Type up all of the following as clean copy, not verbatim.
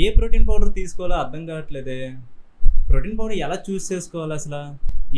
ఏ protein powder తీసుకోవాలో అర్థం కావట్లేదే. Protein powder ఎలా చూస్ చేసుకోవాలి అసలు?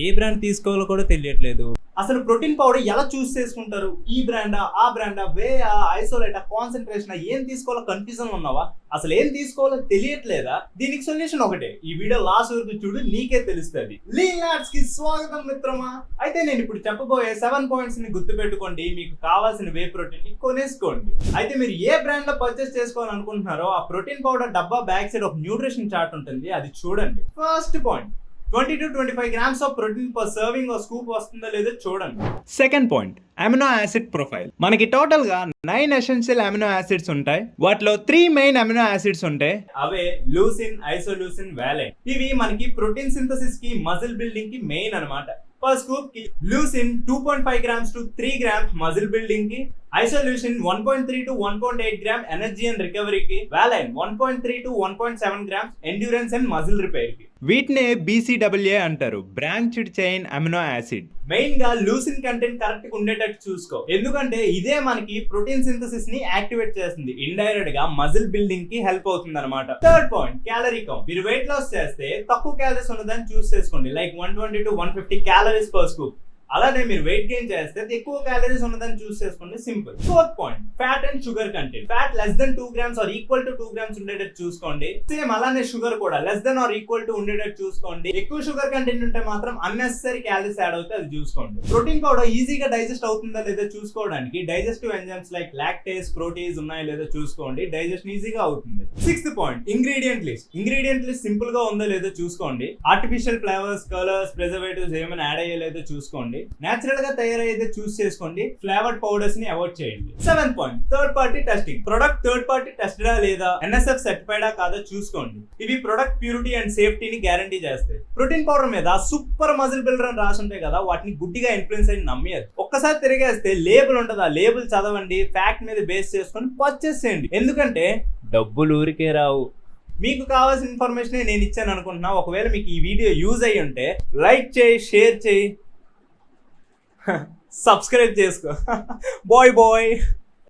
ఏ బ్రాండ్ తీసుకోవాలో కూడా తెలియట్లేదు. అసలు ప్రోటీన్ పౌడర్ ఎలా చూస్ చేసుకుంటారు? ఈ బ్రాండా, ఆ బ్రాండా, వేయా, ఐసోలేటా, కాన్సన్ట్రేషన్ ఏం తీసుకోవాలో కన్ఫ్యూజన్ ఉన్నావా? అసలు ఏం తీసుకోవాలో తెలియట్లేదా? దీనికి సొల్యూషన్ ఒకటే. ఈ వీడియో లాస్ట్ వరకు చూడు, నీకే తెలుస్తుంది. లీన్ లాడ్స్ కి స్వాగతం మిత్రమా. అయితే నేను ఇప్పుడు చెప్పబోయే 7 పాయింట్స్ ని గుర్తుపెట్టుకోండి. మీకు కావాల్సిన వే ప్రోటీన్ ని కొనేసుకోండి. అయితే మీరు ఏ బ్రాండ్ లో పర్చేస్ చేసుకోవాలనుకుంటున్నారో ఆ ప్రోటీన్ పౌడర్ డబ్బా బ్యాక్ సైడ్ ఒక న్యూట్రిషన్ చార్ట్ ఉంటుంది, అది చూడండి. First point, 20 to 25 grams of protein per serving or scoop వస్తుందో లేదో చూడండి. Second point, amino acid profile. మనకి టోటల్ గా 9 ఎసెన్షియల్ అమినో యాసిడ్స్ ఉంటాయి. వాటిలో 3 మెయిన్ అమినో యాసిడ్స్ ఉంటాయి. అవే లూసిన్, ఐసోలూసిన్, వాలైన్. ఇవి మనకి ప్రోటీన్ సింథసిస్ కి, మజిల్ బిల్డింగ్ కి మెయిన్ అన్నమాట. పర్ స్కూప్ కి leucine 2.5 grams to 3 grams muscle building కి, isoleucine 1.3 to 1.8 gram energy and రికవరీకి, valine 1.3 to 1.7 grams endurance and muscle repair కి. వీటినే BCAA అంటారు, branched chain amino acid. Main గా లూసిన్ కంటెంట్ కరెక్ట్ గా ఉండేటట్టు చూసుకో, ఎందుకంటే ఇదే మనకి ప్రోటీన్ సింథసిస్ ని యాక్టివేట్ చేస్తుంది. ఇండైరెక్ట్ గా మజిల్ బిల్డింగ్ కి హెల్ప్ అవుతుంది అనమాట. Third point, calorie count. మీరు వెయిట్ లాస్ చేస్తే తక్కువ క్యాలరీస్ ఉన్నదని చూస్ చేసుకోండి, like 120 to 150 calories per scoop. అలానే మీరు వెయిట్ గెయిన్ చేస్తే ఎక్కువ క్యాలరీస్ ఉన్నదని చూస్ చేసుకోండి, simple. Fourth point, fat and sugar content. Fat less than 2 grams or equal to 2 grams ఉండేటట్టు చూసుకోండి. సేమ్ అలానే షుగర్ కూడా less than or equal to ఉండేటట్టు చూసుకోండి. ఎక్కువ షుగర్ కంటెంట్ ఉంటే మాత్రం అన్నెసరీ క్యాలరీస్ యాడ్ అవుతే అది చూసుకోండి. ప్రోటీన్ పౌడర్ ఈజీగా డైజెస్ట్ అవుతుందా లేదా చూసుకోవడానికి digestive enzymes like lactase, proteins ఉన్నాయో లేదో చూసుకోండి. డైజెషన్ ఈజీగా అవుతుంది. Sixth point, ingredient list. Ingredient list simple గా ఉందో లేదో చూసుకోండి. ఆర్టిఫిషియల్ ఫ్లేవర్స్, కలర్స్, ప్రిజర్వేటివ్స్ ఏమైనా యాడ్ అయ్యేలేదో చూసుకోండి. నేచురల్ గా తయారయ్యేదే చూస్ చేసుకోండి. ఫ్లేవర్డ్ పౌడర్స్ ని అవాయిడ్ చేయండి. Seventh point, third party testing. Product third party టెస్టెడా లేదా, NSF సర్టిఫైడా కాదో చూసుకోండి. ఇవి ప్రొడక్ట్ ప్యూరిటీ అండ్ సేఫ్టీని గ్యారంటీ చేస్తాయి. ప్రోటీన్ పౌడర్ మీద సూపర్ మజిల్ బిల్డర్ అని రాసి ఉంటాయి కదా, వాటిని గుడ్డిగా ఇన్ఫ్లుయెన్స్ అయ్యి నమ్మేది. ఒక్కసారి తిరిగేస్తే లేబుల్ ఉంటుంది, ఆ లేబుల్ చదవండి, ఫ్యాక్ట్ మీద బేస్ చేసుకొని పర్చేస్ చేయండి. ఎందుకంటే డబ్బులు ఊరికే రావు. మీకు కావాల్సిన ఇన్ఫర్మేషన్ నేను ఇచ్చాను అనుకుంటున్నా. ఒకవేళ మీకు ఈ వీడియో యూజ్ అయ్యి ఉంటే లైక్ చేయి, షేర్ చేయి, సబ్స్క్రైబ్ చేసుకో. Bye bye.